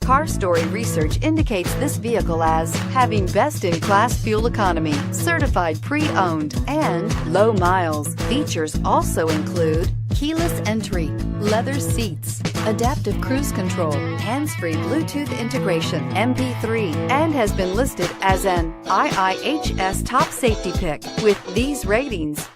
Car Story research indicates this vehicle as having best-in-class fuel economy, certified pre-owned, and low miles. Features also include keyless entry, leather seats, adaptive cruise control, hands-free Bluetooth integration, MP3, and has been listed as an IIHS top safety pick with these ratings.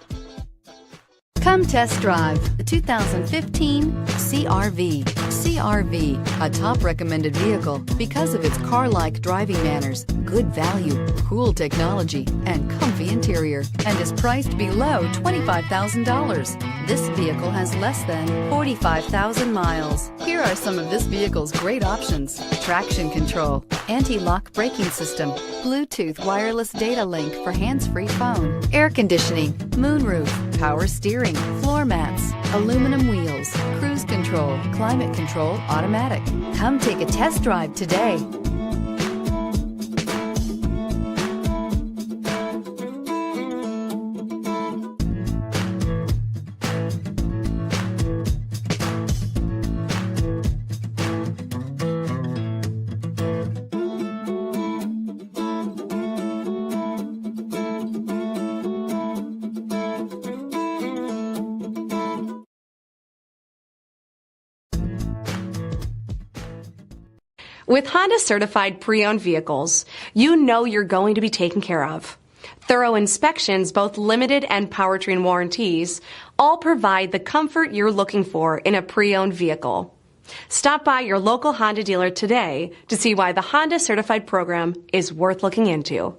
Come test drive the 2015 CR-V. CR-V, a top recommended vehicle because of its car-like driving manners, good value, cool technology, and comfy interior, and is priced below $25,000. This vehicle has less than 45,000 miles. Here are some of this vehicle's great options: traction control, anti-lock braking system, Bluetooth wireless data link for hands-free phone, air conditioning, moonroof, power steering, floor mats, aluminum wheels, cruise control, climate control automatic. Come take a test drive today. With Honda certified pre-owned vehicles, you know you're going to be taken care of. Thorough inspections, both limited and powertrain warranties, all provide the comfort you're looking for in a pre-owned vehicle. Stop by your local Honda dealer today to see why the Honda certified program is worth looking into.